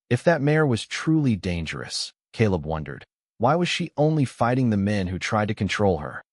If that mare was truly dangerous, Caleb wondered, why was she only fighting the men who tried to control her?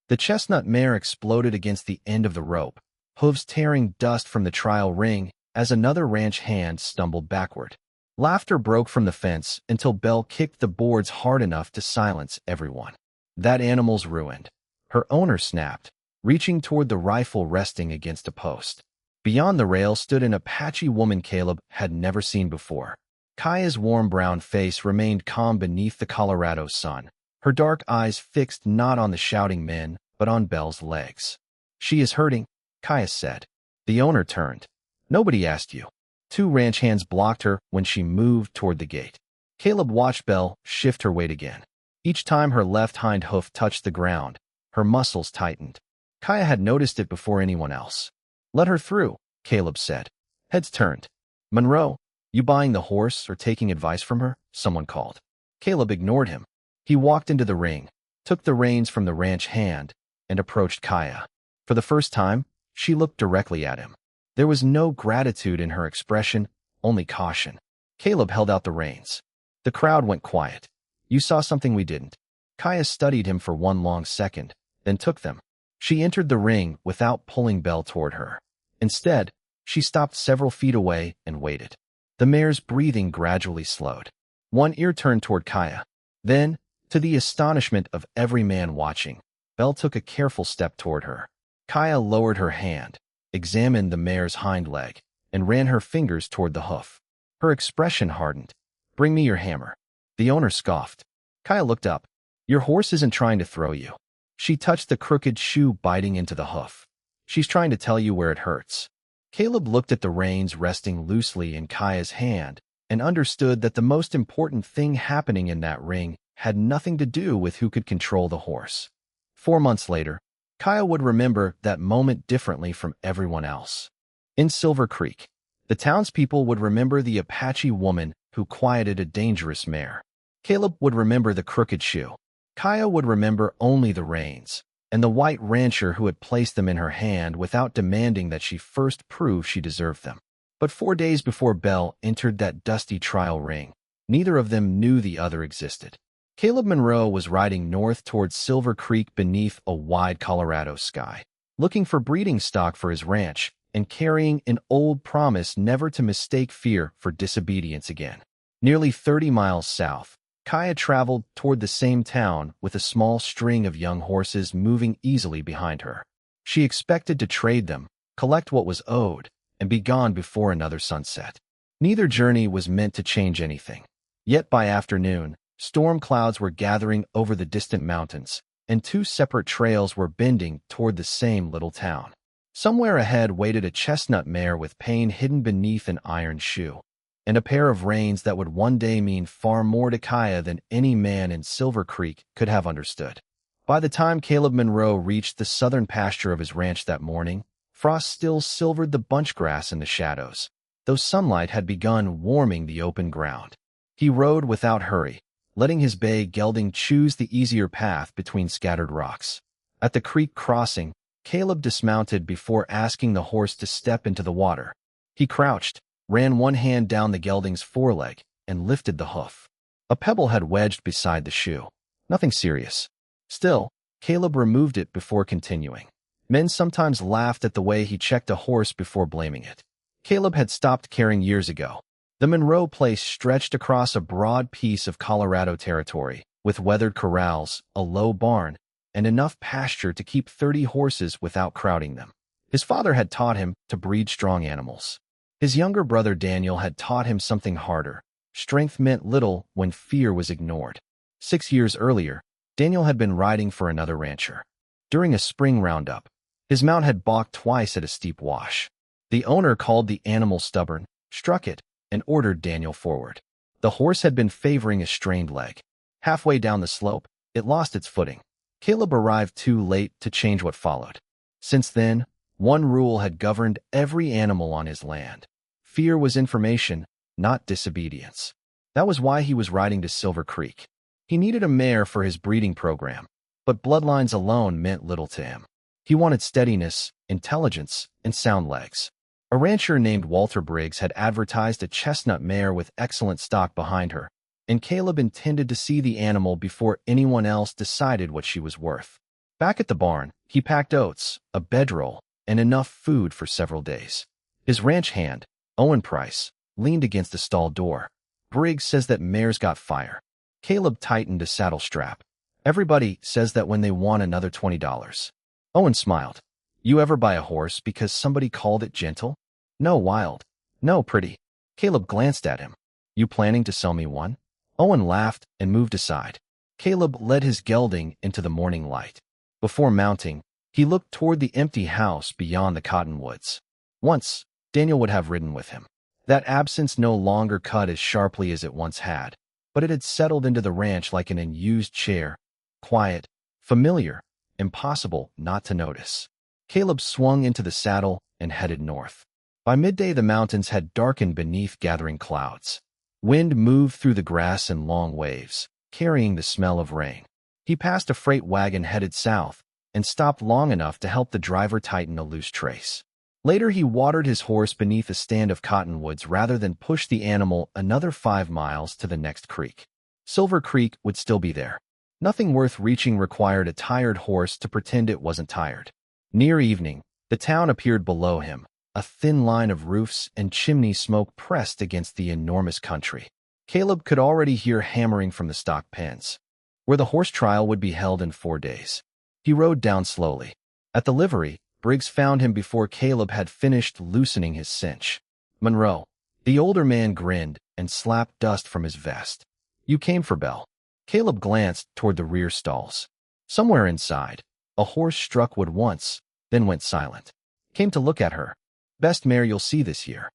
The chestnut mare exploded against the end of the rope, hooves tearing dust from the trial ring as another ranch hand stumbled backward. Laughter broke from the fence until Belle kicked the boards hard enough to silence everyone. That animal's ruined. Her owner snapped, reaching toward the rifle resting against a post. Beyond the rail stood an Apache woman Caleb had never seen before. Kaya's warm brown face remained calm beneath the Colorado sun, her dark eyes fixed not on the shouting men, but on Belle's legs. "She is hurting," Kaya said. The owner turned. "Nobody asked you." Two ranch hands blocked her when she moved toward the gate. Caleb watched Belle shift her weight again. Each time her left hind hoof touched the ground, her muscles tightened. Kaya had noticed it before anyone else. "Let her through," Caleb said. Heads turned. "Monroe, you buying the horse or taking advice from her?" someone called. Caleb ignored him. He walked into the ring, took the reins from the ranch hand, and approached Kaya. For the first time, she looked directly at him. There was no gratitude in her expression, only caution. Caleb held out the reins. The crowd went quiet. "You saw something we didn't." Kaya studied him for one long second, then took them. She entered the ring without pulling Belle toward her. Instead, she stopped several feet away and waited. The mare's breathing gradually slowed. One ear turned toward Kaya. Then, to the astonishment of every man watching, Belle took a careful step toward her. Kaya lowered her hand, examined the mare's hind leg, and ran her fingers toward the hoof. Her expression hardened. "Bring me your hammer." The owner scoffed. Kaya looked up. "Your horse isn't trying to throw you." She touched the crooked shoe biting into the hoof. "She's trying to tell you where it hurts." Caleb looked at the reins resting loosely in Kaya's hand and understood that the most important thing happening in that ring had nothing to do with who could control the horse. 4 months later, Kaya would remember that moment differently from everyone else. In Silver Creek, the townspeople would remember the Apache woman who quieted a dangerous mare. Caleb would remember the crooked shoe. Kaya would remember only the reins, and the white rancher who had placed them in her hand without demanding that she first prove she deserved them. But 4 days before Belle entered that dusty trial ring, neither of them knew the other existed. Caleb Monroe was riding north towards Silver Creek beneath a wide Colorado sky, looking for breeding stock for his ranch and carrying an old promise never to mistake fear for disobedience again. Nearly 30 miles south, Kaya traveled toward the same town with a small string of young horses moving easily behind her. She expected to trade them, collect what was owed, and be gone before another sunset. Neither journey was meant to change anything. Yet by afternoon, storm clouds were gathering over the distant mountains, and two separate trails were bending toward the same little town. Somewhere ahead waited a chestnut mare with pain hidden beneath an iron shoe, and a pair of reins that would one day mean far more to Kaya than any man in Silver Creek could have understood. By the time Caleb Monroe reached the southern pasture of his ranch that morning, frost still silvered the bunch grass in the shadows, though sunlight had begun warming the open ground. He rode without hurry, letting his bay gelding choose the easier path between scattered rocks. At the creek crossing, Caleb dismounted before asking the horse to step into the water. He crouched, ran one hand down the gelding's foreleg, and lifted the hoof. A pebble had wedged beside the shoe. Nothing serious. Still, Caleb removed it before continuing. Men sometimes laughed at the way he checked a horse before blaming it. Caleb had stopped caring years ago. The Monroe place stretched across a broad piece of Colorado territory, with weathered corrals, a low barn, and enough pasture to keep 30 horses without crowding them. His father had taught him to breed strong animals. His younger brother Daniel had taught him something harder. Strength meant little when fear was ignored. 6 years earlier, Daniel had been riding for another rancher. During a spring roundup, his mount had balked twice at a steep wash. The owner called the animal stubborn, struck it, and ordered Daniel forward. The horse had been favoring a strained leg. Halfway down the slope, it lost its footing. Caleb arrived too late to change what followed. Since then, one rule had governed every animal on his land. Fear was information, not disobedience. That was why he was riding to Silver Creek. He needed a mare for his breeding program, but bloodlines alone meant little to him. He wanted steadiness, intelligence, and sound legs. A rancher named Walter Briggs had advertised a chestnut mare with excellent stock behind her, and Caleb intended to see the animal before anyone else decided what she was worth. Back at the barn, he packed oats, a bedroll, and enough food for several days. His ranch hand, Owen Price, leaned against the stall door. Briggs says that mares got fire. Caleb tightened a saddle strap. Everybody says that when they want another $20. Owen smiled. You ever buy a horse because somebody called it gentle? No, wild. No, pretty. Caleb glanced at him. You planning to sell me one? Owen laughed and moved aside. Caleb led his gelding into the morning light. Before mounting, he looked toward the empty house beyond the cottonwoods. Once, Daniel would have ridden with him. That absence no longer cut as sharply as it once had, but it had settled into the ranch like an unused chair, quiet, familiar, impossible not to notice. Caleb swung into the saddle and headed north. By midday, the mountains had darkened beneath gathering clouds. Wind moved through the grass in long waves, carrying the smell of rain. He passed a freight wagon headed south and stopped long enough to help the driver tighten a loose trace. Later, he watered his horse beneath a stand of cottonwoods rather than push the animal another 5 miles to the next creek. Silver Creek would still be there. Nothing worth reaching required a tired horse to pretend it wasn't tired. Near evening, the town appeared below him, a thin line of roofs and chimney smoke pressed against the enormous country. Caleb could already hear hammering from the stock pens, where the horse trial would be held in 4 days. He rode down slowly. At the livery, Briggs found him before Caleb had finished loosening his cinch. Monroe. The older man grinned and slapped dust from his vest. You came for Belle. Caleb glanced toward the rear stalls. Somewhere inside, a horse struck wood once, then went silent. Came to look at her. Best mare you'll see this year.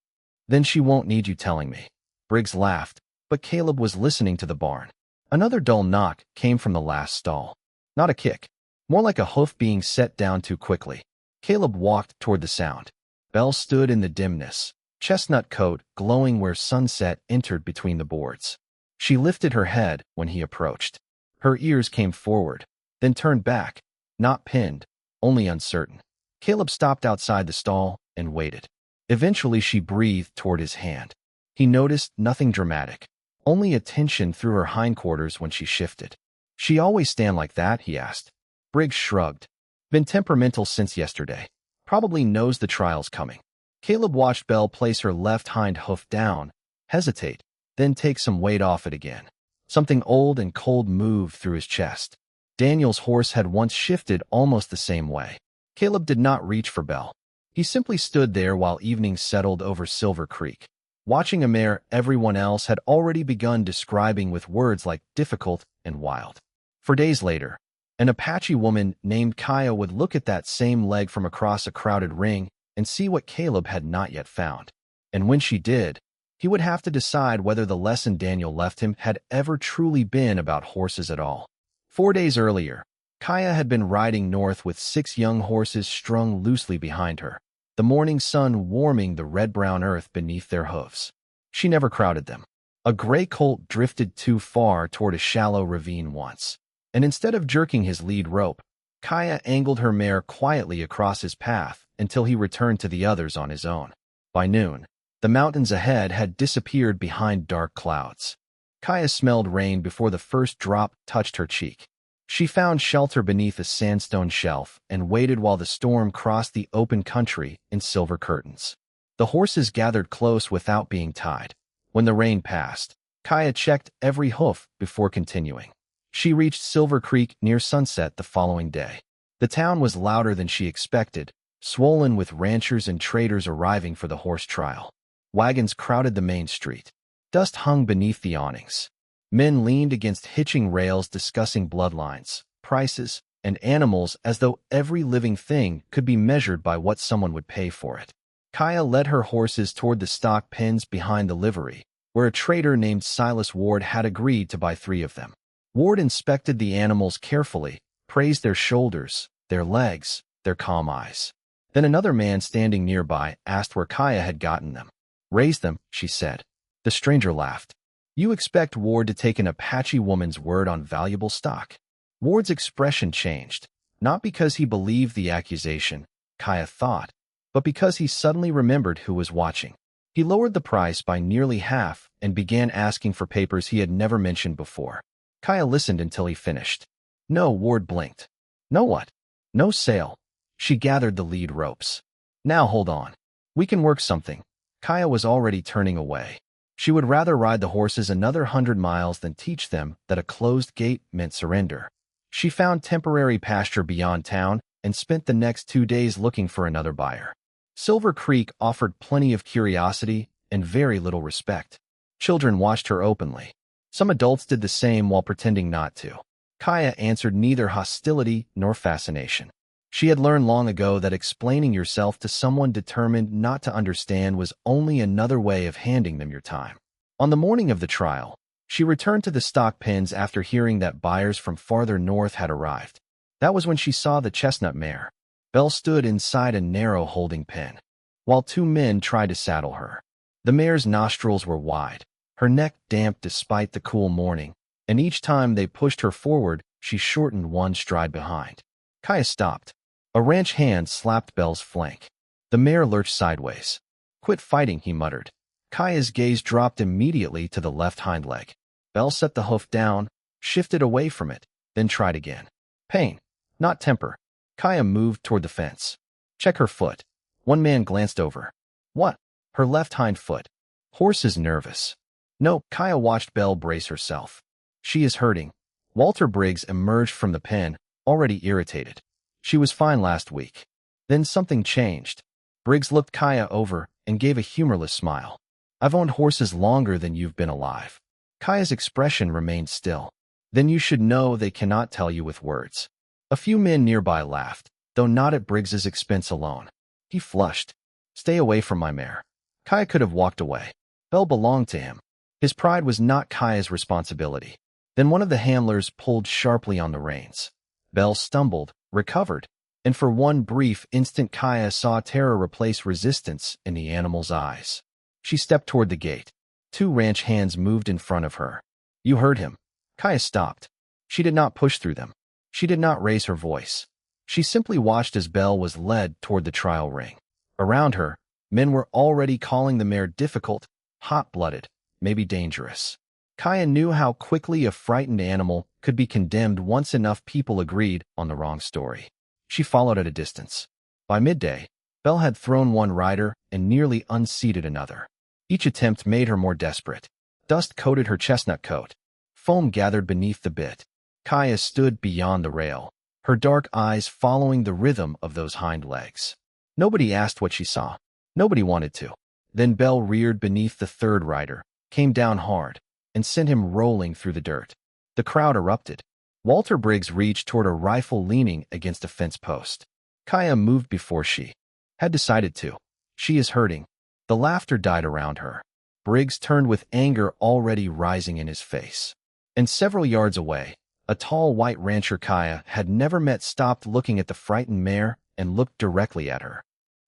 Then she won't need you telling me. Briggs laughed, but Caleb was listening to the barn. Another dull knock came from the last stall. Not a kick, more like a hoof being set down too quickly. Caleb walked toward the sound. Belle stood in the dimness, chestnut coat glowing where sunset entered between the boards. She lifted her head when he approached. Her ears came forward, then turned back, not pinned, only uncertain. Caleb stopped outside the stall and waited. Eventually she breathed toward his hand. He noticed nothing dramatic, only a tension through her hindquarters when she shifted. She always stand like that? He asked. Briggs shrugged. Been temperamental since yesterday. Probably knows the trial's coming. Caleb watched Belle place her left hind hoof down, hesitate, then take some weight off it again. Something old and cold moved through his chest. Daniel's horse had once shifted almost the same way. Caleb did not reach for Belle. He simply stood there while evening settled over Silver Creek, watching a mare everyone else had already begun describing with words like difficult and wild. For days later, an Apache woman named Kaya would look at that same leg from across a crowded ring and see what Caleb had not yet found. And when she did, he would have to decide whether the lesson Daniel left him had ever truly been about horses at all. 4 days earlier, Kaya had been riding north with 6 young horses strung loosely behind her, the morning sun warming the red-brown earth beneath their hoofs. She never crowded them. A gray colt drifted too far toward a shallow ravine once, and instead of jerking his lead rope, Kaya angled her mare quietly across his path until he returned to the others on his own. By noon, the mountains ahead had disappeared behind dark clouds. Kaya smelled rain before the first drop touched her cheek. She found shelter beneath a sandstone shelf and waited while the storm crossed the open country in silver curtains. The horses gathered close without being tied. When the rain passed, Kaya checked every hoof before continuing. She reached Silver Creek near sunset the following day. The town was louder than she expected, swollen with ranchers and traders arriving for the horse trial. Wagons crowded the main street. Dust hung beneath the awnings. Men leaned against hitching rails discussing bloodlines, prices, and animals as though every living thing could be measured by what someone would pay for it. Kaya led her horses toward the stock pens behind the livery, where a trader named Silas Ward had agreed to buy 3 of them. Ward inspected the animals carefully, praised their shoulders, their legs, their calm eyes. Then another man standing nearby asked where Kaya had gotten them. Raised them, she said. The stranger laughed. You expect Ward to take an Apache woman's word on valuable stock? Ward's expression changed, not because he believed the accusation, Kaya thought, but because he suddenly remembered who was watching. He lowered the price by nearly half and began asking for papers he had never mentioned before. Kaya listened until he finished. No, Ward blinked. No what? No sale. She gathered the lead ropes. Now hold on. We can work something. Kaya was already turning away. She would rather ride the horses another 100 miles than teach them that a closed gate meant surrender. She found temporary pasture beyond town and spent the next 2 days looking for another buyer. Silver Creek offered plenty of curiosity and very little respect. Children watched her openly. Some adults did the same while pretending not to. Kaya answered neither hostility nor fascination. She had learned long ago that explaining yourself to someone determined not to understand was only another way of handing them your time. On the morning of the trial, she returned to the stock pens after hearing that buyers from farther north had arrived. That was when she saw the chestnut mare. Belle stood inside a narrow holding pen, while 2 men tried to saddle her. The mare's nostrils were wide, her neck damp despite the cool morning, and each time they pushed her forward, she shortened 1 stride behind. Kaya stopped. A ranch hand slapped Belle's flank. The mare lurched sideways. Quit fighting, he muttered. Kaya's gaze dropped immediately to the left hind leg. Belle set the hoof down, shifted away from it, then tried again. Pain, not temper. Kaya moved toward the fence. Check her foot. 1 man glanced over. What? Her left hind foot. Horse is nervous. No, Kaya watched Belle brace herself. She is hurting. Walter Briggs emerged from the pen, already irritated. She was fine last week. Then something changed. Briggs looked Kaya over and gave a humorless smile. I've owned horses longer than you've been alive. Kaya's expression remained still. Then you should know they cannot tell you with words. A few men nearby laughed, though not at Briggs's expense alone. He flushed. Stay away from my mare. Kaya could have walked away. Belle belonged to him. His pride was not Kaya's responsibility. Then one of the handlers pulled sharply on the reins. Belle stumbled, recovered, and for one brief instant Kaya saw terror replace resistance in the animal's eyes. She stepped toward the gate. 2 ranch hands moved in front of her. You heard him. Kaya stopped. She did not push through them. She did not raise her voice. She simply watched as Belle was led toward the trial ring. Around her, men were already calling the mare difficult, hot-blooded, maybe dangerous. Kaya knew how quickly a frightened animal could be condemned once enough people agreed on the wrong story. She followed at a distance. By midday, Belle had thrown 1 rider and nearly unseated another. Each attempt made her more desperate. Dust coated her chestnut coat. Foam gathered beneath the bit. Kaya stood beyond the rail, her dark eyes following the rhythm of those hind legs. Nobody asked what she saw. Nobody wanted to. Then Belle reared beneath the 3rd rider, came down hard, and sent him rolling through the dirt. The crowd erupted. Walter Briggs reached toward a rifle leaning against a fence post. Kaya moved before she had decided to. She is hurting. The laughter died around her. Briggs turned with anger already rising in his face. And several yards away, a tall white rancher Kaya had never met stopped looking at the frightened mare and looked directly at her.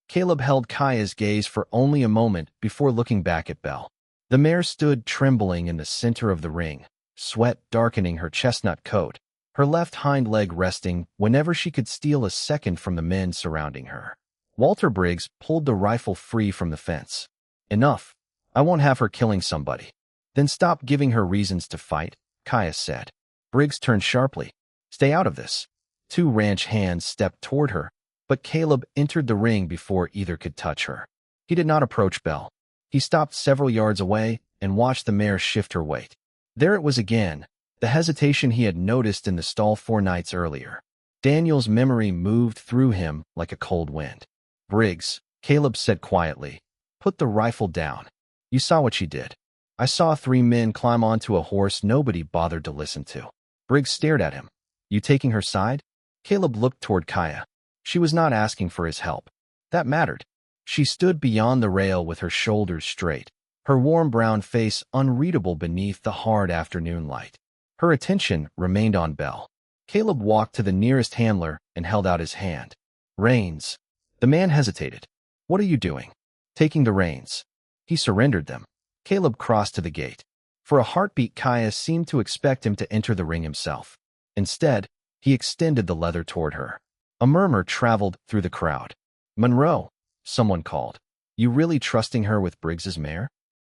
Caleb held Kaya's gaze for only a moment before looking back at Belle. The mare stood trembling in the center of the ring, sweat darkening her chestnut coat, her left hind leg resting whenever she could steal a second from the men surrounding her. Walter Briggs pulled the rifle free from the fence. Enough. I won't have her killing somebody. Then stop giving her reasons to fight, Kaya said. Briggs turned sharply. Stay out of this. 2 ranch hands stepped toward her, but Caleb entered the ring before either could touch her. He did not approach Belle. He stopped several yards away and watched the mare shift her weight. There it was again, the hesitation he had noticed in the stall 4 nights earlier. Daniel's memory moved through him like a cold wind. Briggs, Caleb said quietly, put the rifle down. You saw what she did. I saw 3 men climb onto a horse nobody bothered to listen to. Briggs stared at him. You taking her side? Caleb looked toward Kaya. She was not asking for his help. That mattered. She stood beyond the rail with her shoulders straight, her warm brown face unreadable beneath the hard afternoon light. Her attention remained on Belle. Caleb walked to the nearest handler and held out his hand. Reins. The man hesitated. What are you doing? Taking the reins. He surrendered them. Caleb crossed to the gate. For a heartbeat, Kaya seemed to expect him to enter the ring himself. Instead, he extended the leather toward her. A murmur traveled through the crowd. Monroe. someone called. You really trusting her with Briggs's mare?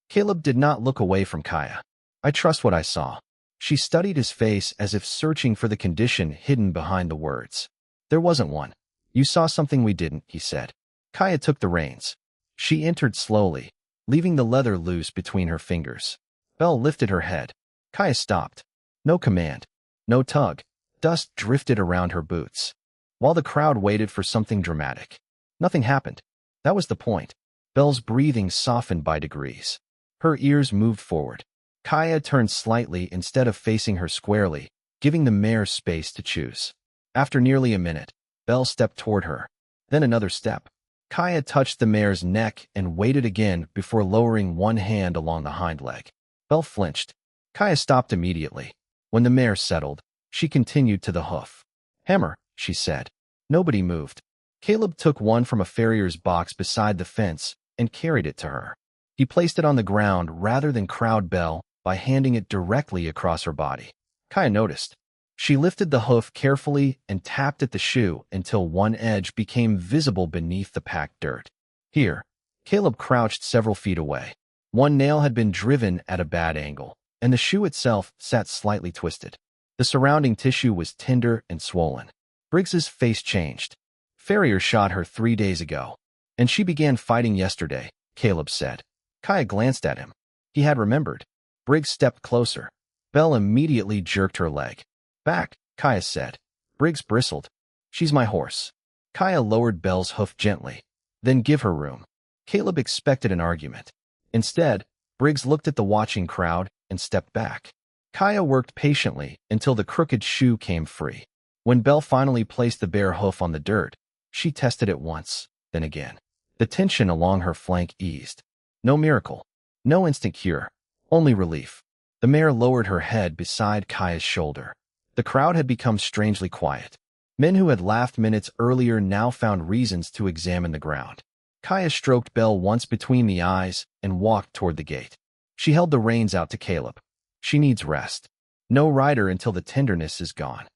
Caleb did not look away from Kaya. I trust what I saw. She studied his face as if searching for the condition hidden behind the words. There wasn't one. You saw something we didn't, he said. Kaya took the reins. She entered slowly, leaving the leather loose between her fingers. Belle lifted her head. Kaya stopped. No command. No tug. Dust drifted around her boots. While the crowd waited for something dramatic. Nothing happened. That was the point. Belle's breathing softened by degrees. Her ears moved forward. Kaya turned slightly instead of facing her squarely, giving the mare space to choose. After nearly a minute, Belle stepped toward her. Then another step. Kaya touched the mare's neck and waited again before lowering one hand along the hind leg. Belle flinched. Kaya stopped immediately. When the mare settled, she continued to the hoof. Hammer, she said. Nobody moved. Caleb took one from a farrier's box beside the fence and carried it to her. He placed it on the ground rather than crowd Belle by handing it directly across her body. Kaya noticed. She lifted the hoof carefully and tapped at the shoe until one edge became visible beneath the packed dirt. Here, Caleb crouched several feet away. One nail had been driven at a bad angle, and the shoe itself sat slightly twisted. The surrounding tissue was tender and swollen. Briggs's face changed. Farrier shot her 3 days ago, and she began fighting yesterday, Caleb said. Kaya glanced at him. He had remembered. Briggs stepped closer. Belle immediately jerked her leg. Back, Kaya said. Briggs bristled. She's my horse. Kaya lowered Belle's hoof gently. Then give her room. Caleb expected an argument. Instead, Briggs looked at the watching crowd and stepped back. Kaya worked patiently until the crooked shoe came free. When Belle finally placed the bare hoof on the dirt, she tested it once, then again. The tension along her flank eased. No miracle. No instant cure. Only relief. The mare lowered her head beside Kaya's shoulder. The crowd had become strangely quiet. Men who had laughed minutes earlier now found reasons to examine the ground. Kaya stroked Belle once between the eyes and walked toward the gate. She held the reins out to Caleb. She needs rest. No rider until the tenderness is gone.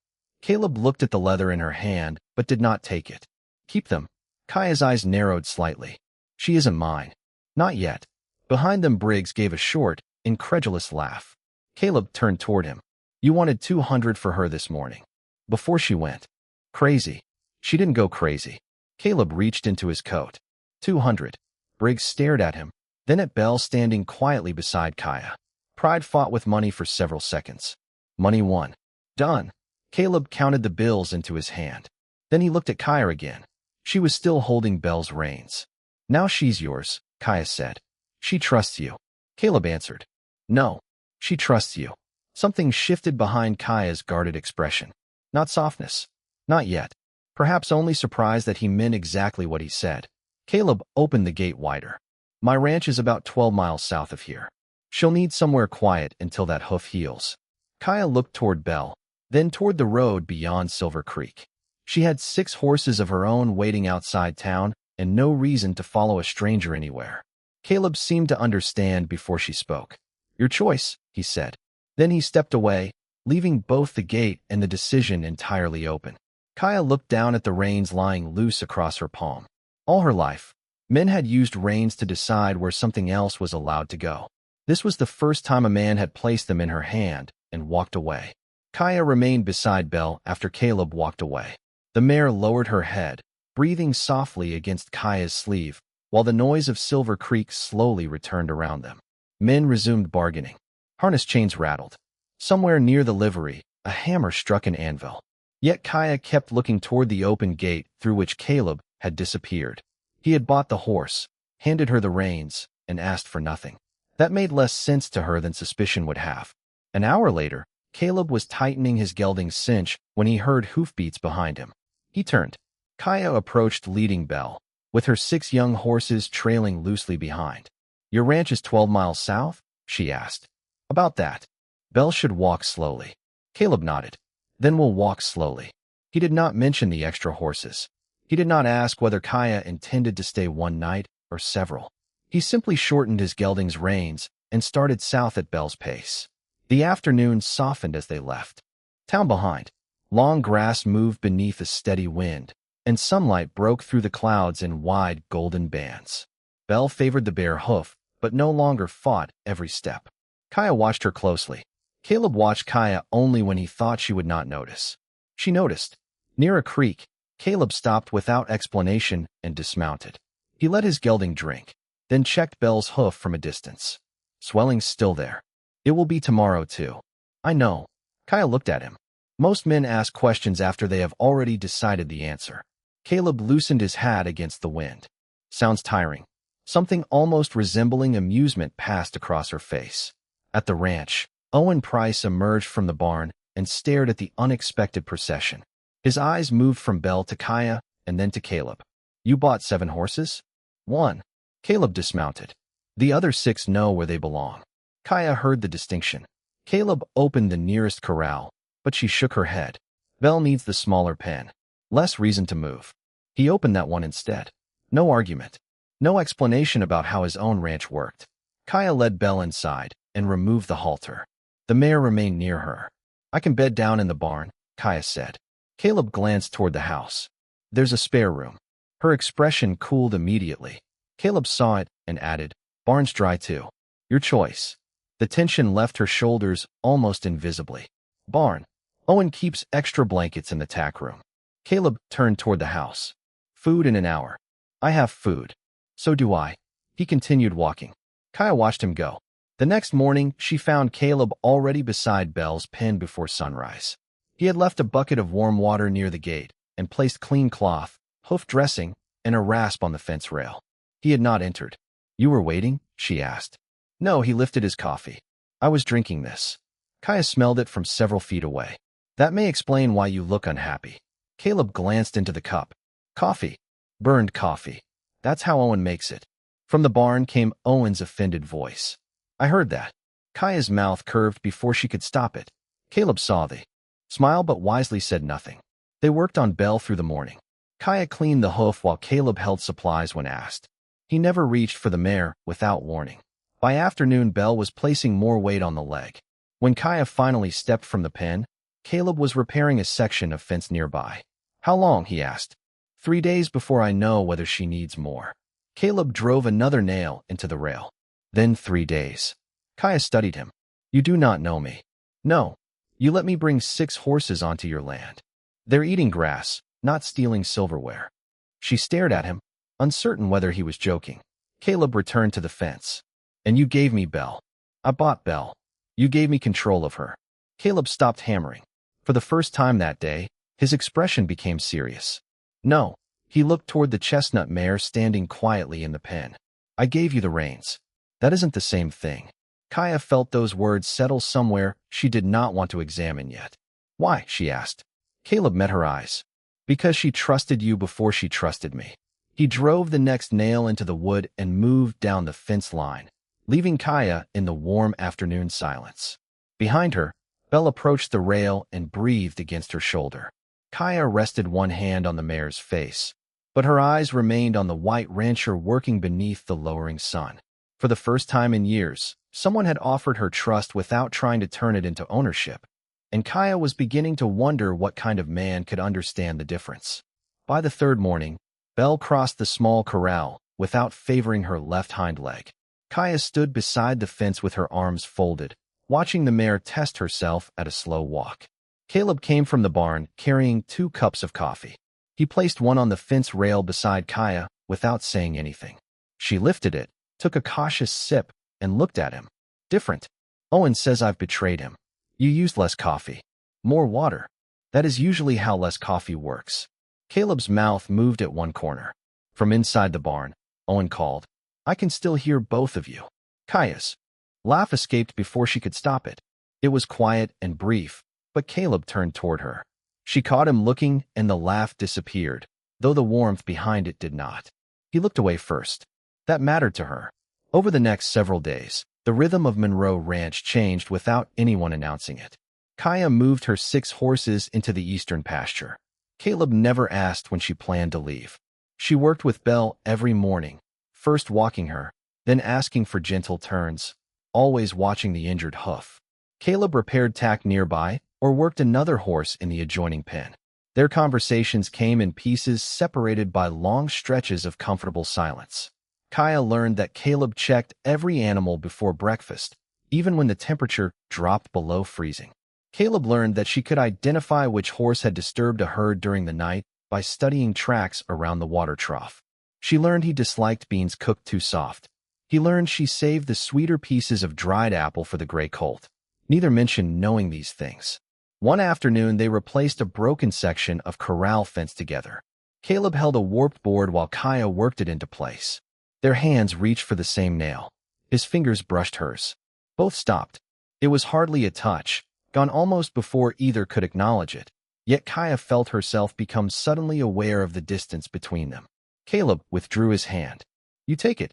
Caleb looked at the leather in her hand, but did not take it. Keep them. Kaya's eyes narrowed slightly. She isn't mine. Not yet. Behind them, Briggs gave a short, incredulous laugh. Caleb turned toward him. You wanted 200 for her this morning. Before she went. Crazy. She didn't go crazy. Caleb reached into his coat. 200. Briggs stared at him, then at Belle standing quietly beside Kaya. Pride fought with money for several seconds. Money won. Done. Caleb counted the bills into his hand. Then he looked at Kaya again. She was still holding Belle's reins. Now she's yours, Kaya said. She trusts you. Caleb answered. No. She trusts you. Something shifted behind Kaya's guarded expression. Not softness. Not yet. Perhaps only surprise that he meant exactly what he said. Caleb opened the gate wider. My ranch is about 12 miles south of here. She'll need somewhere quiet until that hoof heals. Kaya looked toward Belle, then toward the road beyond Silver Creek. She had 6 horses of her own waiting outside town and no reason to follow a stranger anywhere. Caleb seemed to understand before she spoke. Your choice, he said. Then he stepped away, leaving both the gate and the decision entirely open. Kaya looked down at the reins lying loose across her palm. All her life, men had used reins to decide where something else was allowed to go. This was the first time a man had placed them in her hand and walked away. Kaya remained beside Belle after Caleb walked away. The mare lowered her head, breathing softly against Kaya's sleeve, while the noise of Silver Creek slowly returned around them. Men resumed bargaining. Harness chains rattled. Somewhere near the livery, a hammer struck an anvil. Yet Kaya kept looking toward the open gate through which Caleb had disappeared. He had bought the horse, handed her the reins, and asked for nothing. That made less sense to her than suspicion would have. An hour later, Caleb was tightening his gelding's cinch when he heard hoofbeats behind him. He turned. Kaya approached leading Belle, with her 6 young horses trailing loosely behind. Your ranch is 12 miles south? She asked. About that. Belle should walk slowly. Caleb nodded. Then we'll walk slowly. He did not mention the extra horses. He did not ask whether Kaya intended to stay one night or several. He simply shortened his gelding's reins and started south at Belle's pace. The afternoon softened as they left. Town behind. Long grass moved beneath a steady wind, and sunlight broke through the clouds in wide golden bands. Belle favored the bare hoof, but no longer fought every step. Kaya watched her closely. Caleb watched Kaya only when he thought she would not notice. She noticed. Near a creek, Caleb stopped without explanation and dismounted. He let his gelding drink, then checked Belle's hoof from a distance. Swelling's still there. It will be tomorrow too. I know. Kaya looked at him. Most men ask questions after they have already decided the answer. Caleb loosened his hat against the wind. Sounds tiring. Something almost resembling amusement passed across her face. At the ranch, Owen Price emerged from the barn and stared at the unexpected procession. His eyes moved from Belle to Kaya and then to Caleb. You bought 7 horses? 1. Caleb dismounted. The other 6 know where they belong. Kaya heard the distinction. Caleb opened the nearest corral, but she shook her head. Belle needs the smaller pen. Less reason to move. He opened that one instead. No argument. No explanation about how his own ranch worked. Kaya led Belle inside and removed the halter. The mare remained near her. I can bed down in the barn, Kaya said. Caleb glanced toward the house. There's a spare room. Her expression cooled immediately. Caleb saw it and added, barn's dry too. Your choice. The tension left her shoulders almost invisibly. Barn. Owen keeps extra blankets in the tack room. Caleb turned toward the house. Food in an hour. I have food. So do I. He continued walking. Kaya watched him go. The next morning, she found Caleb already beside Belle's pen before sunrise. He had left a bucket of warm water near the gate and placed clean cloth, hoof dressing, and a rasp on the fence rail. He had not entered. You were waiting? She asked. No, he lifted his coffee. I was drinking this. Kaya smelled it from several feet away. That may explain why you look unhappy. Caleb glanced into the cup. Coffee. Burned coffee. That's how Owen makes it. From the barn came Owen's offended voice. I heard that. Kaya's mouth curved before she could stop it. Caleb saw the smile but wisely said nothing. They worked on Belle through the morning. Kaya cleaned the hoof while Caleb held supplies when asked. He never reached for the mare without warning. By afternoon, Belle was placing more weight on the leg. When Kaya finally stepped from the pen, Caleb was repairing a section of fence nearby. How long? He asked. 3 days before I know whether she needs more. Caleb drove another nail into the rail. Then 3 days. Kaya studied him. You do not know me. No. You let me bring 6 horses onto your land. They're eating grass, not stealing silverware. She stared at him, uncertain whether he was joking. Caleb returned to the fence. And you gave me Belle. I bought Belle. You gave me control of her. Caleb stopped hammering. For the first time that day, his expression became serious. No. He looked toward the chestnut mare standing quietly in the pen. I gave you the reins. That isn't the same thing. Kaya felt those words settle somewhere she did not want to examine yet. Why? She asked. Caleb met her eyes. Because she trusted you before she trusted me. He drove the next nail into the wood and moved down the fence line, leaving Kaya in the warm afternoon silence. Behind her, Belle approached the rail and breathed against her shoulder. Kaya rested one hand on the mare's face, but her eyes remained on the white rancher working beneath the lowering sun. For the first time in years, someone had offered her trust without trying to turn it into ownership, and Kaya was beginning to wonder what kind of man could understand the difference. By the 3rd morning, Belle crossed the small corral without favoring her left hind leg. Kaya stood beside the fence with her arms folded, watching the mare test herself at a slow walk. Caleb came from the barn carrying 2 cups of coffee. He placed one on the fence rail beside Kaya without saying anything. She lifted it, took a cautious sip, and looked at him. Different. Owen says I've betrayed him. You used less coffee. More water. That is usually how less coffee works. Caleb's mouth moved at one corner. From inside the barn, Owen called. I can still hear both of you. Kaya's laugh escaped before she could stop it. It was quiet and brief, but Caleb turned toward her. She caught him looking, and the laugh disappeared, though the warmth behind it did not. He looked away first. That mattered to her. Over the next several days, the rhythm of Monroe Ranch changed without anyone announcing it. Kaya moved her 6 horses into the eastern pasture. Caleb never asked when she planned to leave. She worked with Belle every morning, first walking her, then asking for gentle turns, always watching the injured hoof. Caleb repaired tack nearby or worked another horse in the adjoining pen. Their conversations came in pieces separated by long stretches of comfortable silence. Kaya learned that Caleb checked every animal before breakfast, even when the temperature dropped below freezing. Caleb learned that she could identify which horse had disturbed a herd during the night by studying tracks around the water trough. She learned he disliked beans cooked too soft. He learned she saved the sweeter pieces of dried apple for the gray colt. Neither mentioned knowing these things. One afternoon, they replaced a broken section of corral fence together. Caleb held a warped board while Kaya worked it into place. Their hands reached for the same nail. His fingers brushed hers. Both stopped. It was hardly a touch, gone almost before either could acknowledge it. Yet Kaya felt herself become suddenly aware of the distance between them. Caleb withdrew his hand. "You take it."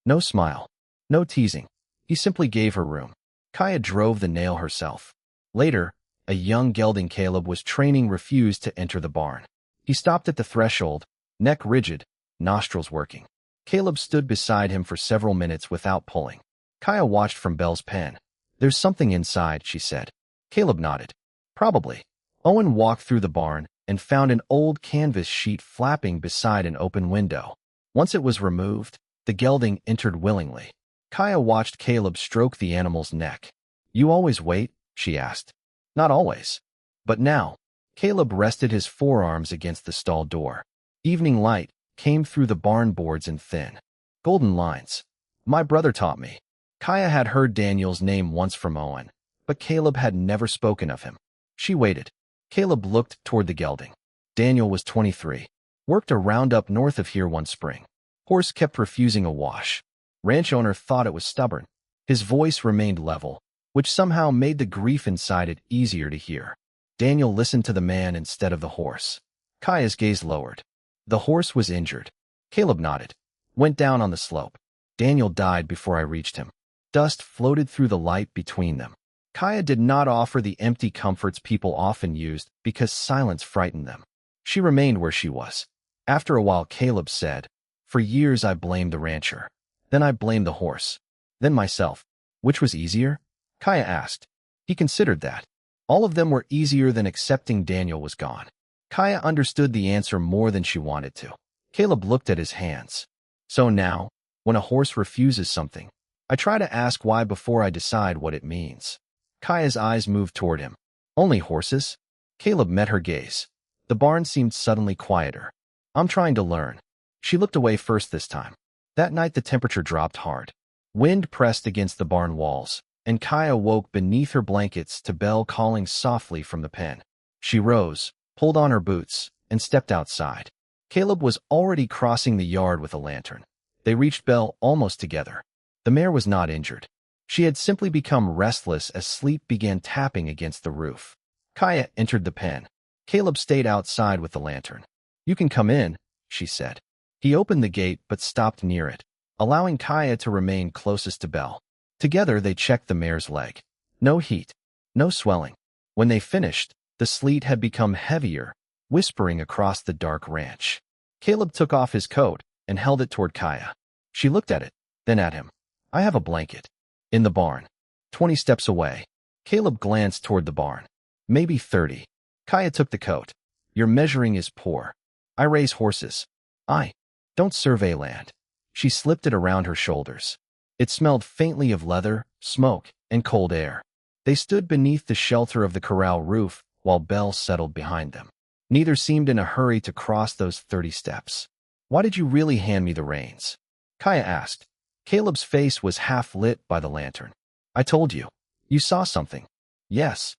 No smile. No teasing. He simply gave her room. Kaya drove the nail herself. Later, a young gelding Caleb was training refused to enter the barn. He stopped at the threshold, neck rigid, nostrils working. Caleb stood beside him for several minutes without pulling. Kaya watched from Belle's pen. "There's something inside," she said. Caleb nodded. "Probably." Owen walked through the barn and found an old canvas sheet flapping beside an open window. Once it was removed, the gelding entered willingly. Kaya watched Caleb stroke the animal's neck. "You always wait?" she asked. "Not always." But now, Caleb rested his forearms against the stall door. Evening light came through the barn boards in thin, golden lines. "My brother taught me." Kaya had heard Daniel's name once from Owen, but Caleb had never spoken of him. She waited. Caleb looked toward the gelding. Daniel was 23. Worked a roundup north of here one spring. Horse kept refusing a wash. Ranch owner thought it was stubborn. His voice remained level, which somehow made the grief inside it easier to hear. Daniel listened to the man instead of the horse. Kaya's gaze lowered. The horse was injured. Caleb nodded. Went down on the slope. Daniel died before I reached him. Dust floated through the light between them. Kaya did not offer the empty comforts people often used because silence frightened them. She remained where she was. After a while, Caleb said, "For years I blamed the rancher. Then I blamed the horse. Then myself. Which was easier?" Kaya asked. He considered that. All of them were easier than accepting Daniel was gone. Kaya understood the answer more than she wanted to. Caleb looked at his hands. "So now, when a horse refuses something, I try to ask why before I decide what it means." Kaya's eyes moved toward him. "Only horses?" Caleb met her gaze. The barn seemed suddenly quieter. "I'm trying to learn." She looked away first this time. That night the temperature dropped hard. Wind pressed against the barn walls, and Kaya woke beneath her blankets to Belle calling softly from the pen. She rose, pulled on her boots, and stepped outside. Caleb was already crossing the yard with a lantern. They reached Belle almost together. The mare was not injured. She had simply become restless as sleep began tapping against the roof. Kaya entered the pen. Caleb stayed outside with the lantern. "You can come in," she said. He opened the gate but stopped near it, allowing Kaya to remain closest to Belle. Together they checked the mare's leg. No heat, no swelling. When they finished, the sleet had become heavier, whispering across the dark ranch. Caleb took off his coat and held it toward Kaya. She looked at it, then at him. "I have a blanket." "In the barn." 20 steps away. Caleb glanced toward the barn. "Maybe 30. Kaya took the coat. "Your measuring is poor. I raise horses. I don't survey land." She slipped it around her shoulders. It smelled faintly of leather, smoke, and cold air. They stood beneath the shelter of the corral roof while Belle settled behind them. Neither seemed in a hurry to cross those 30 steps. "Why did you really hand me the reins?" Kaya asked. Caleb's face was half lit by the lantern. "I told you. You saw something." "Yes.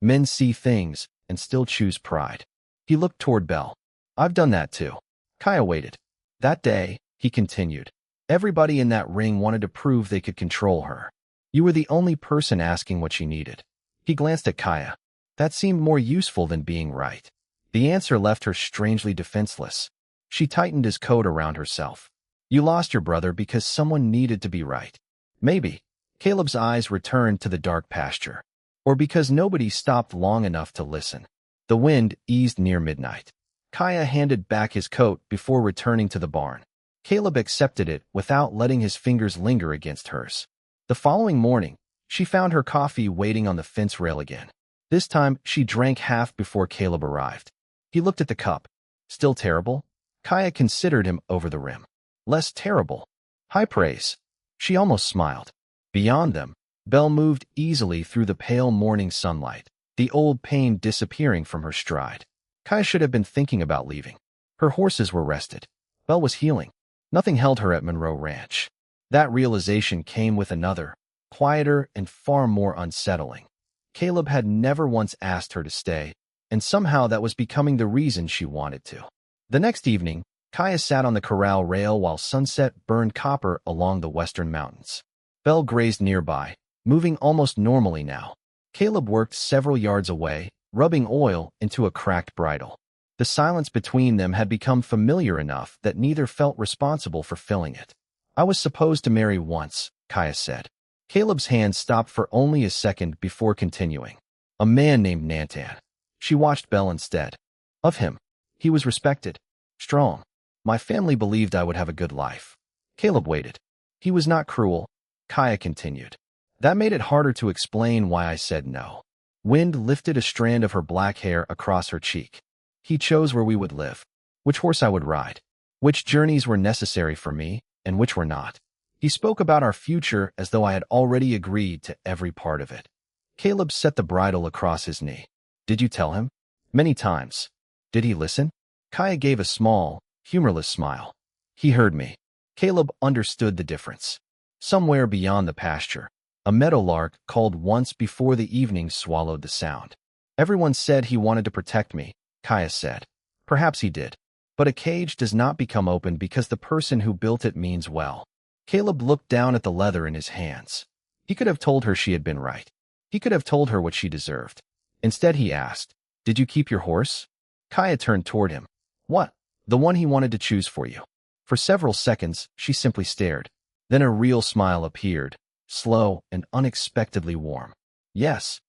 Men see things and still choose pride." He looked toward Belle. "I've done that too." Kaya waited. "That day," he continued, "everybody in that ring wanted to prove they could control her. You were the only person asking what she needed." He glanced at Kaya. That seemed more useful than being right. The answer left her strangely defenseless. She tightened his coat around herself. "You lost your brother because someone needed to be right." "Maybe." Caleb's eyes returned to the dark pasture. "Or because nobody stopped long enough to listen." The wind eased near midnight. Kaya handed back his coat before returning to the barn. Caleb accepted it without letting his fingers linger against hers. The following morning, she found her coffee waiting on the fence rail again. This time, she drank half before Caleb arrived. He looked at the cup. Still terrible? Kaya considered him over the rim. Less terrible. High praise. She almost smiled. Beyond them, Belle moved easily through the pale morning sunlight, the old pain disappearing from her stride. Kaya should have been thinking about leaving. Her horses were rested. Belle was healing. Nothing held her at Monroe Ranch. That realization came with another, quieter and far more unsettling. Caleb had never once asked her to stay, and somehow that was becoming the reason she wanted to. The next evening, Kaya sat on the corral rail while sunset burned copper along the western mountains. Belle grazed nearby, moving almost normally now. Caleb worked several yards away, rubbing oil into a cracked bridle. The silence between them had become familiar enough that neither felt responsible for filling it. I was supposed to marry once, Kaya said. Caleb's hand stopped for only a second before continuing. A man named Nantan. She watched Belle instead. Of him. He was respected. Strong. My family believed I would have a good life. Caleb waited. He was not cruel, Kaya continued. That made it harder to explain why I said no. Wind lifted a strand of her black hair across her cheek. He chose where we would live, which horse I would ride, which journeys were necessary for me, and which were not. He spoke about our future as though I had already agreed to every part of it. Caleb set the bridle across his knee. Did you tell him? Many times. Did he listen? Kaya gave a small, humorless smile. He heard me. Caleb understood the difference. Somewhere beyond the pasture, a meadowlark called once before the evening swallowed the sound. Everyone said he wanted to protect me, Kaya said. Perhaps he did. But a cage does not become open because the person who built it means well. Caleb looked down at the leather in his hands. He could have told her she had been right. He could have told her what she deserved. Instead he asked, "Did you keep your horse?" Kaya turned toward him. "What?" "The one he wanted to choose for you." For several seconds, she simply stared. Then a real smile appeared, slow and unexpectedly warm. "Yes."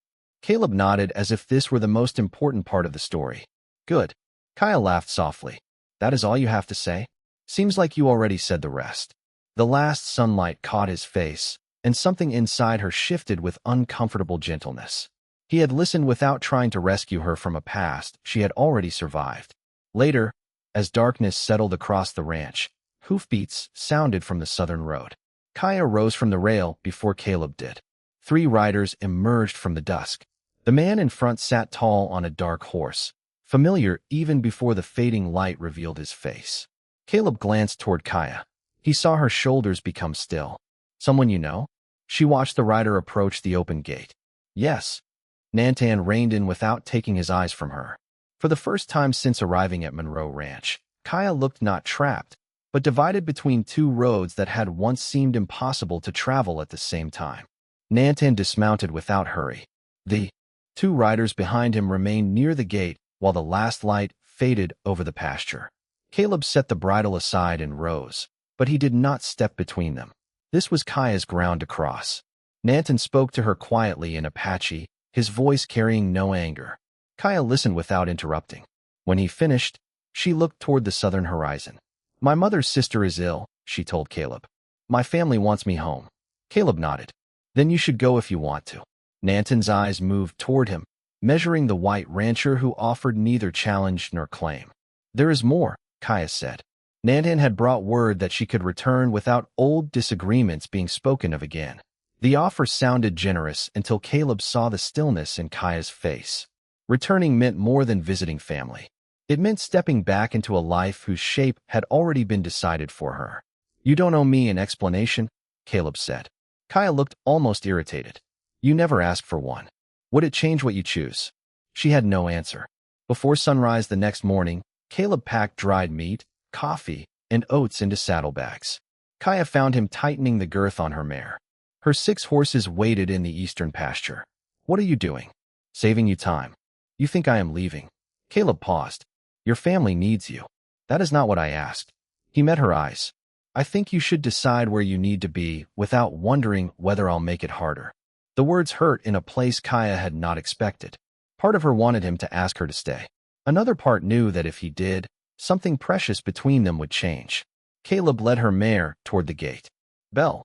Caleb nodded as if this were the most important part of the story. "Good." Kaya laughed softly. "That is all you have to say? Seems like you already said the rest." The last sunlight caught his face, and something inside her shifted with uncomfortable gentleness. He had listened without trying to rescue her from a past she had already survived. Later, as darkness settled across the ranch, hoofbeats sounded from the southern road. Kaya rose from the rail before Caleb did. 3 riders emerged from the dusk. The man in front sat tall on a dark horse, familiar even before the fading light revealed his face. Caleb glanced toward Kaya. He saw her shoulders become still. "Someone you know?" She watched the rider approach the open gate. "Yes." Nantan reined in without taking his eyes from her. For the first time since arriving at Monroe Ranch, Kaya looked not trapped, but divided between 2 roads that had once seemed impossible to travel at the same time. Nantan dismounted without hurry. The 2 riders behind him remained near the gate while the last light faded over the pasture. Caleb set the bridle aside and rose, but he did not step between them. This was Kaya's ground to cross. Nantan spoke to her quietly in Apache, his voice carrying no anger. Kaya listened without interrupting. When he finished, she looked toward the southern horizon. "My mother's sister is ill," she told Caleb. "My family wants me home." Caleb nodded. "Then you should go if you want to." Nantan's eyes moved toward him, measuring the white rancher who offered neither challenge nor claim. "There is more," Kaya said. Nantan had brought word that she could return without old disagreements being spoken of again. The offer sounded generous until Caleb saw the stillness in Kaya's face. Returning meant more than visiting family. It meant stepping back into a life whose shape had already been decided for her. "You don't owe me an explanation," Caleb said. Kaya looked almost irritated. "You never asked for one. Would it change what you choose?" She had no answer. Before sunrise the next morning, Caleb packed dried meat, coffee, and oats into saddlebags. Kaya found him tightening the girth on her mare. Her 6 horses waited in the eastern pasture. "What are you doing?" "Saving you time." "You think I am leaving?" Caleb paused. "Your family needs you." "That is not what I asked." He met her eyes. "I think you should decide where you need to be without wondering whether I'll make it harder." The words hurt in a place Kaya had not expected. Part of her wanted him to ask her to stay. Another part knew that if he did, something precious between them would change. Caleb led her mare toward the gate. "Belle?"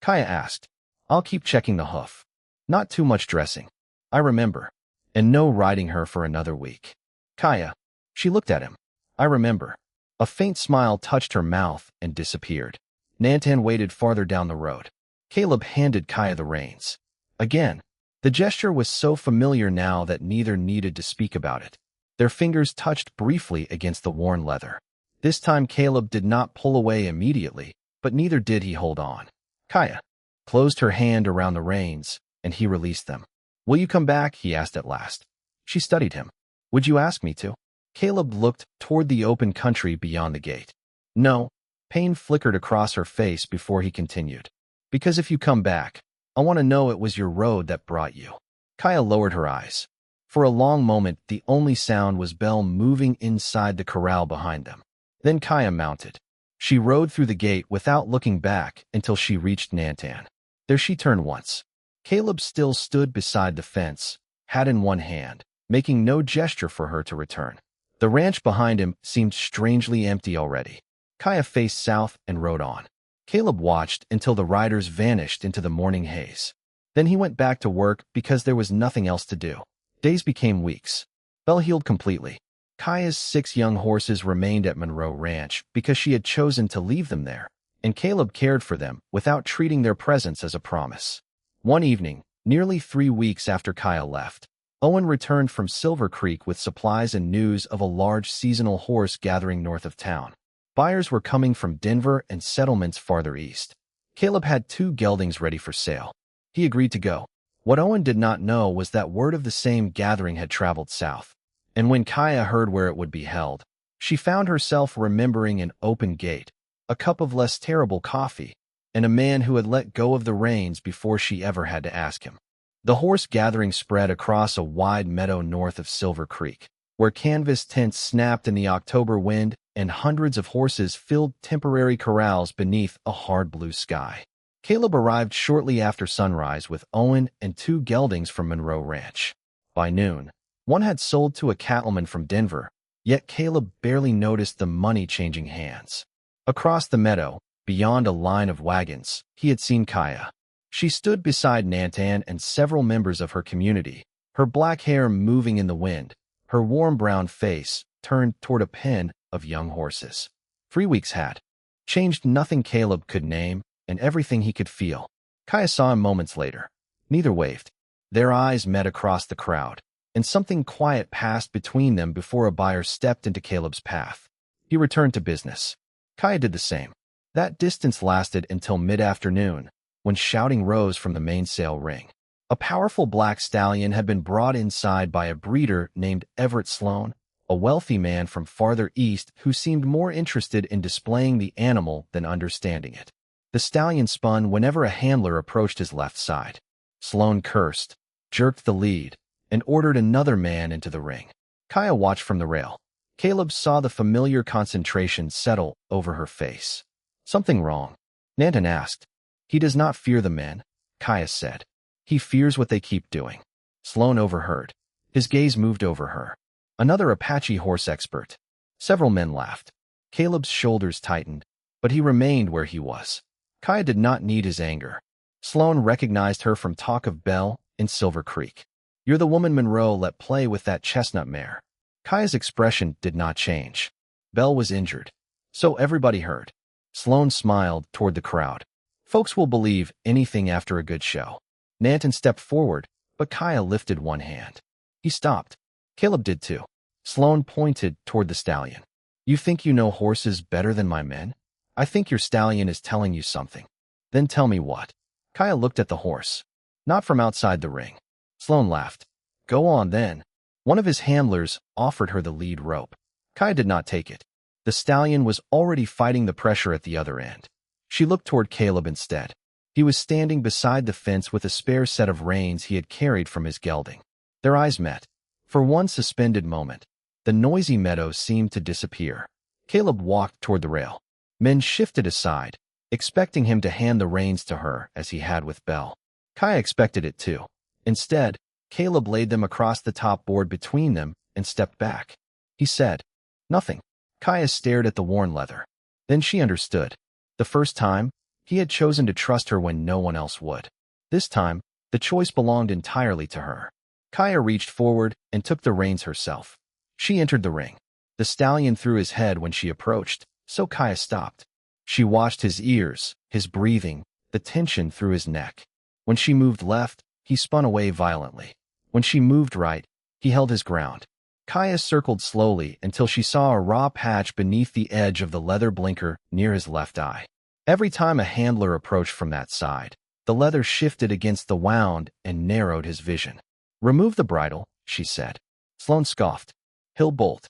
Kaya asked. "I'll keep checking the hoof. Not too much dressing. I remember. And no riding her for another week." "Kaya." She looked at him. I remember. A faint smile touched her mouth and disappeared. Nantan waited farther down the road. Caleb handed Kaya the reins. Again, the gesture was so familiar now that neither needed to speak about it. Their fingers touched briefly against the worn leather. This time Caleb did not pull away immediately, but neither did he hold on. Kaya closed her hand around the reins, and he released them. Will you come back? He asked at last. She studied him. Would you ask me to? Caleb looked toward the open country beyond the gate. No. Pain flickered across her face before he continued. Because if you come back, I want to know it was your road that brought you. Kaya lowered her eyes. For a long moment, the only sound was Belle moving inside the corral behind them. Then Kaya mounted. She rode through the gate without looking back until she reached Nantan. There she turned once. Caleb still stood beside the fence, hat in one hand, making no gesture for her to return. The ranch behind him seemed strangely empty already. Kaya faced south and rode on. Caleb watched until the riders vanished into the morning haze. Then he went back to work because there was nothing else to do. Days became weeks. Belle healed completely. Kaya's 6 young horses remained at Monroe Ranch because she had chosen to leave them there, and Caleb cared for them without treating their presence as a promise. One evening, nearly 3 weeks after Kaya left, Owen returned from Silver Creek with supplies and news of a large seasonal horse gathering north of town. Buyers were coming from Denver and settlements farther east. Caleb had 2 geldings ready for sale. He agreed to go. What Owen did not know was that word of the same gathering had traveled south. And when Kaya heard where it would be held, she found herself remembering an open gate, a cup of less terrible coffee, and a man who had let go of the reins before she ever had to ask him. The horse gathering spread across a wide meadow north of Silver Creek, where canvas tents snapped in the October wind and hundreds of horses filled temporary corrals beneath a hard blue sky. Caleb arrived shortly after sunrise with Owen and 2 geldings from Monroe Ranch. By noon, one had sold to a cattleman from Denver, yet Caleb barely noticed the money changing hands. Across the meadow, beyond a line of wagons, he had seen Kaya. She stood beside Nantan and several members of her community, her black hair moving in the wind, her warm brown face turned toward a pen of young horses. 3 weeks had changed nothing Caleb could name and everything he could feel. Kaya saw him moments later. Neither waved. Their eyes met across the crowd, and something quiet passed between them before a buyer stepped into Caleb's path. He returned to business. Kaya did the same. That distance lasted until mid-afternoon, when shouting rose from the mainsail ring. A powerful black stallion had been brought inside by a breeder named Everett Sloan, a wealthy man from farther east who seemed more interested in displaying the animal than understanding it. The stallion spun whenever a handler approached his left side. Sloan cursed, jerked the lead, and ordered another man into the ring. Kaya watched from the rail. Caleb saw the familiar concentration settle over her face. Something wrong? Nantan asked. He does not fear the men, Kaya said. He fears what they keep doing. Sloan overheard. His gaze moved over her. Another Apache horse expert. Several men laughed. Caleb's shoulders tightened, but he remained where he was. Kaya did not need his anger. Sloan recognized her from talk of Belle in Silver Creek. You're the woman Monroe let play with that chestnut mare. Kaya's expression did not change. Belle was injured. So everybody heard. Sloan smiled toward the crowd. Folks will believe anything after a good show. Nantan stepped forward, but Kaya lifted one hand. He stopped. Caleb did too. Sloan pointed toward the stallion. You think you know horses better than my men? I think your stallion is telling you something. Then tell me what. Kaya looked at the horse. Not from outside the ring. Sloan laughed. Go on then. One of his handlers offered her the lead rope. Kaya did not take it. The stallion was already fighting the pressure at the other end. She looked toward Caleb instead. He was standing beside the fence with a spare set of reins he had carried from his gelding. Their eyes met. For one suspended moment, the noisy meadow seemed to disappear. Caleb walked toward the rail. Men shifted aside, expecting him to hand the reins to her as he had with Belle. Kaya expected it too. Instead, Caleb laid them across the top board between them and stepped back. He said, Nothing. Kaya stared at the worn leather. Then she understood. The first time, he had chosen to trust her when no one else would. This time, the choice belonged entirely to her. Kaya reached forward and took the reins herself. She entered the ring. The stallion threw his head when she approached, so Kaya stopped. She watched his ears, his breathing, the tension through his neck. When she moved left, he spun away violently. When she moved right, he held his ground. Kaya circled slowly until she saw a raw patch beneath the edge of the leather blinker near his left eye. Every time a handler approached from that side, the leather shifted against the wound and narrowed his vision. "Remove the bridle," she said. Sloane scoffed. "He'll bolt."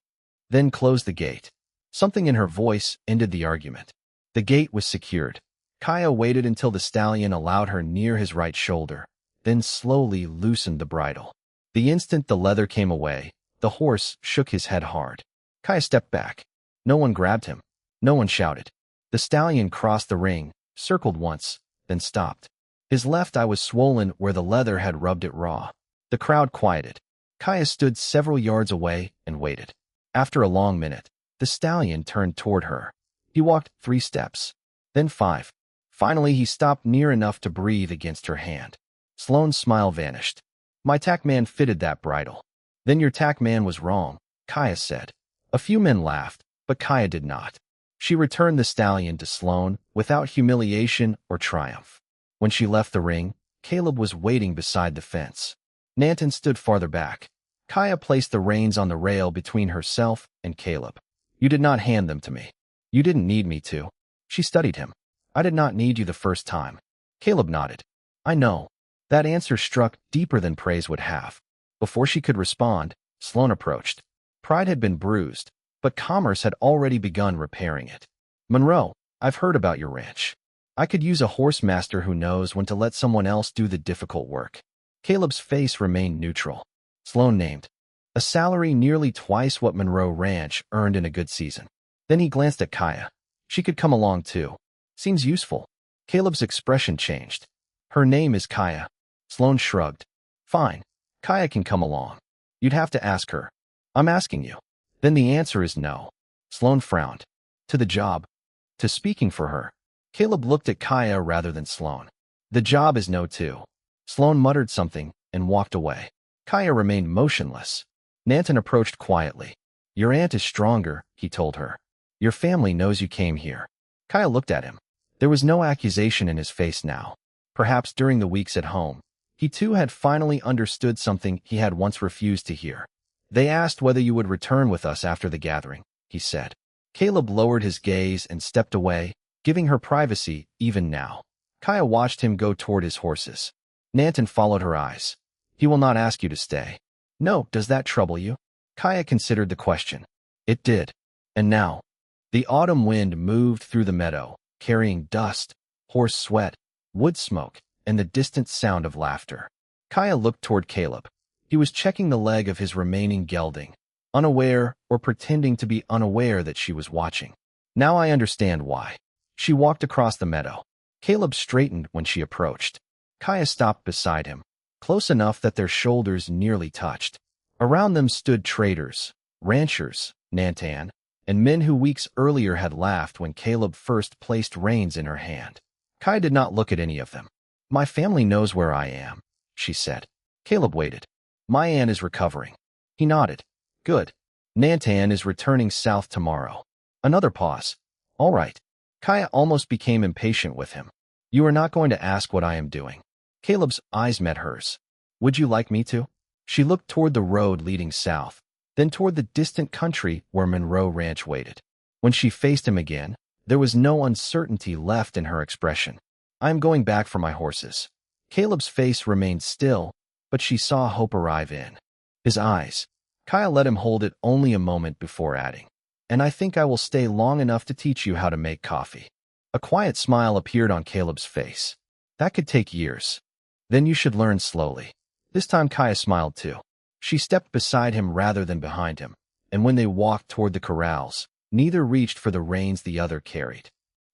Then close the gate. Something in her voice ended the argument. The gate was secured. Kaya waited until the stallion allowed her near his right shoulder, then slowly loosened the bridle. The instant the leather came away, the horse shook his head hard. Kaya stepped back. No one grabbed him. No one shouted. The stallion crossed the ring, circled once, then stopped. His left eye was swollen where the leather had rubbed it raw. The crowd quieted. Kaya stood several yards away and waited. After a long minute, the stallion turned toward her. He walked 3 steps, then 5. Finally, he stopped near enough to breathe against her hand. Sloane's smile vanished. "My tack man fitted that bridle." "Then your tack man was wrong," Kaya said. A few men laughed, but Kaya did not. She returned the stallion to Sloane without humiliation or triumph. When she left the ring, Caleb was waiting beside the fence. Nanton stood farther back. Kaya placed the reins on the rail between herself and Caleb. "You did not hand them to me. You didn't need me to." She studied him. "I did not need you the first time." Caleb nodded. "I know." That answer struck deeper than praise would have. Before she could respond, Sloane approached. Pride had been bruised, but commerce had already begun repairing it. "Monroe, I've heard about your ranch. I could use a horse master who knows when to let someone else do the difficult work." Caleb's face remained neutral. Sloane named a salary nearly twice what Monroe Ranch earned in a good season. Then he glanced at Kaya. "She could come along too. Seems useful." Caleb's expression changed. "Her name is Kaya." Sloane shrugged. "Fine. Kaya can come along. You'd have to ask her." "I'm asking you." "Then the answer is no." Sloane frowned. "To the job?" "To speaking for her." Caleb looked at Kaya rather than Sloane. "The job is no too." Sloane muttered something and walked away. Kaya remained motionless. Nanton approached quietly. "Your aunt is stronger," he told her. "Your family knows you came here." Kaya looked at him. There was no accusation in his face now. Perhaps during the weeks at home, he too had finally understood something he had once refused to hear. "They asked whether you would return with us after the gathering," he said. Caleb lowered his gaze and stepped away, giving her privacy even now. Kaya watched him go toward his horses. Nanton followed her eyes. "He will not ask you to stay." "No, does that trouble you?" Kaya considered the question. It did. And now, the autumn wind moved through the meadow, carrying dust, horse sweat, wood smoke, and the distant sound of laughter. Kaya looked toward Caleb. He was checking the leg of his remaining gelding, unaware or pretending to be unaware that she was watching. "Now I understand why." She walked across the meadow. Caleb straightened when she approached. Kaya stopped beside him, close enough that their shoulders nearly touched. Around them stood traders, ranchers, Nantan, and men who weeks earlier had laughed when Caleb first placed reins in her hand. Kaya did not look at any of them. "My family knows where I am," she said. Caleb waited. "My aunt is recovering." He nodded. "Good. Nantan is returning south tomorrow." Another pause. "All right." Kaya almost became impatient with him. "You are not going to ask what I am doing." Caleb's eyes met hers. "Would you like me to?" She looked toward the road leading south, then toward the distant country where Monroe Ranch waited. When she faced him again, there was no uncertainty left in her expression. "I am going back for my horses." Caleb's face remained still, but she saw hope arrive in his eyes. Kaya let him hold it only a moment before adding, "And I think I will stay long enough to teach you how to make coffee." A quiet smile appeared on Caleb's face. "That could take years. Then you should learn slowly." This time Kaya smiled too. She stepped beside him rather than behind him, and when they walked toward the corrals, neither reached for the reins the other carried.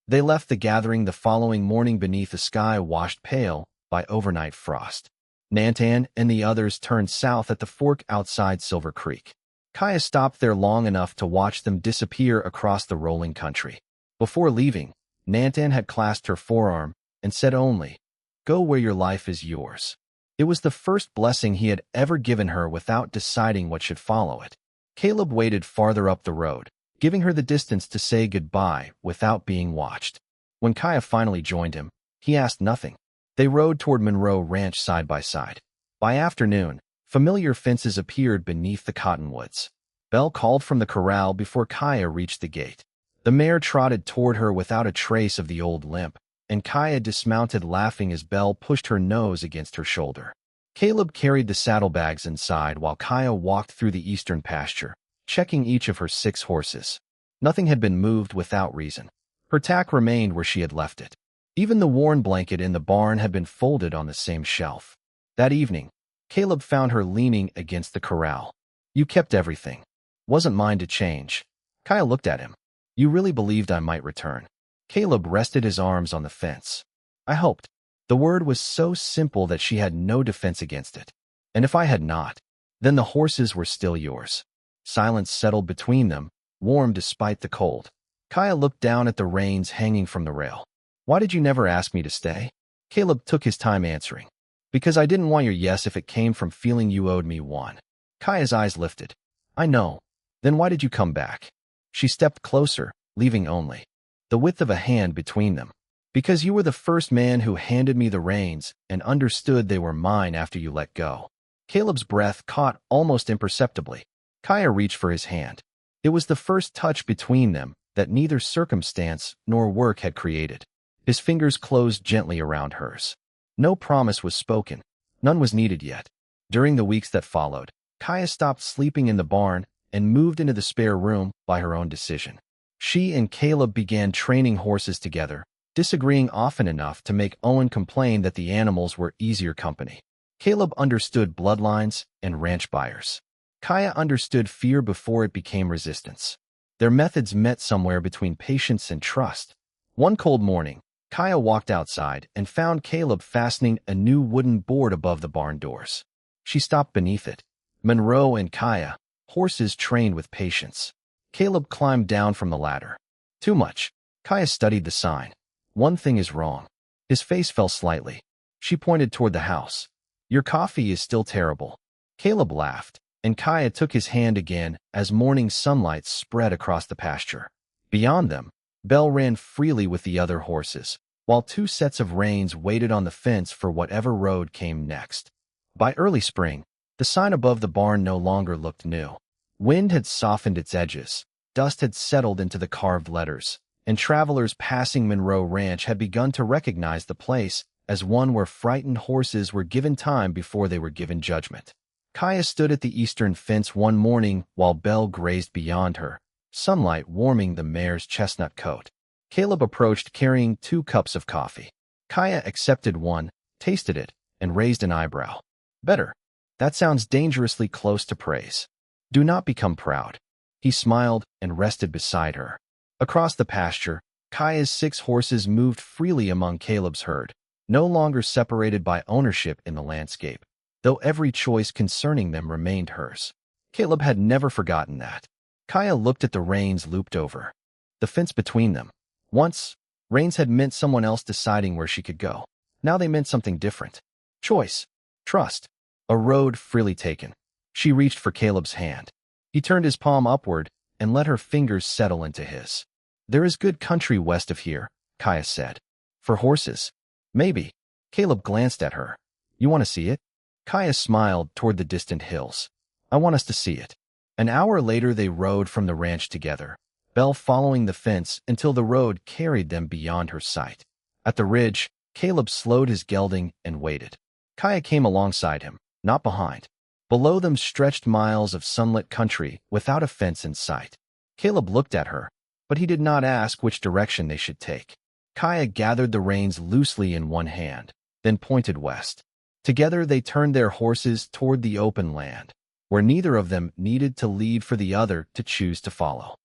They left the gathering the following morning beneath a sky washed pale by overnight frost. Nantan and the others turned south at the fork outside Silver Creek. Kaya stopped there long enough to watch them disappear across the rolling country. Before leaving, Nantan had clasped her forearm and said only, "Go where your life is yours." It was the first blessing he had ever given her without deciding what should follow it. Caleb waited farther up the road, giving her the distance to say goodbye without being watched. When Kaya finally joined him, he asked nothing. They rode toward Monroe Ranch side by side. By afternoon, familiar fences appeared beneath the cottonwoods. Belle called from the corral before Kaya reached the gate. The mare trotted toward her without a trace of the old limp, and Kaya dismounted laughing as Belle pushed her nose against her shoulder. Caleb carried the saddlebags inside while Kaya walked through the eastern pasture, checking each of her 6 horses. Nothing had been moved without reason. Her tack remained where she had left it. Even the worn blanket in the barn had been folded on the same shelf. That evening, Caleb found her leaning against the corral. "You kept everything. Wasn't mine to change." Kaya looked at him. "You really believed I might return?" Caleb rested his arms on the fence. "I hoped." The word was so simple that she had no defense against it. "And if I had not, then the horses were still yours." Silence settled between them, warm despite the cold. Kaya looked down at the reins hanging from the rail. "Why did you never ask me to stay?" Caleb took his time answering. "Because I didn't want your yes if it came from feeling you owed me one." Kaya's eyes lifted. "I know. Then why did you come back?" She stepped closer, leaving only the width of a hand between them. "Because you were the first man who handed me the reins and understood they were mine after you let go." Caleb's breath caught almost imperceptibly. Kaya reached for his hand. It was the first touch between them that neither circumstance nor work had created. His fingers closed gently around hers. No promise was spoken. None was needed yet. During the weeks that followed, Kaya stopped sleeping in the barn and moved into the spare room by her own decision. She and Caleb began training horses together, disagreeing often enough to make Owen complain that the animals were easier company. Caleb understood bloodlines and ranch buyers. Kaya understood fear before it became resistance. Their methods met somewhere between patience and trust. One cold morning, Kaya walked outside and found Caleb fastening a new wooden board above the barn doors. She stopped beneath it. Monroe and Kaya, horses trained with patience. Caleb climbed down from the ladder. "Too much." Kaya studied the sign. "One thing is wrong." His face fell slightly. She pointed toward the house. "Your coffee is still terrible." Caleb laughed, and Kaya took his hand again as morning sunlight spread across the pasture. Beyond them, Belle ran freely with the other horses, while 2 sets of reins waited on the fence for whatever road came next. By early spring, the sign above the barn no longer looked new. Wind had softened its edges, dust had settled into the carved letters, and travelers passing Monroe Ranch had begun to recognize the place as one where frightened horses were given time before they were given judgment. Kaya stood at the eastern fence one morning while Belle grazed beyond her, sunlight warming the mare's chestnut coat. Caleb approached carrying 2 cups of coffee. Kaya accepted one, tasted it, and raised an eyebrow. "Better. That sounds dangerously close to praise." "Do not become proud." He smiled and rested beside her. Across the pasture, Kaya's 6 horses moved freely among Caleb's herd, no longer separated by ownership in the landscape, though every choice concerning them remained hers. Caleb had never forgotten that. Kaya looked at the reins looped over the fence between them. Once, reins had meant someone else deciding where she could go. Now they meant something different. Choice. Trust. A road freely taken. She reached for Caleb's hand. He turned his palm upward and let her fingers settle into his. "There is good country west of here," Kaya said. "For horses?" "Maybe." Caleb glanced at her. "You want to see it?" Kaya smiled toward the distant hills. "I want us to see it." An hour later they rode from the ranch together, Belle following the fence until the road carried them beyond her sight. At the ridge, Caleb slowed his gelding and waited. Kaya came alongside him, not behind. Below them stretched miles of sunlit country without a fence in sight. Caleb looked at her, but he did not ask which direction they should take. Kaya gathered the reins loosely in one hand, then pointed west. Together they turned their horses toward the open land, where neither of them needed to lead for the other to choose to follow.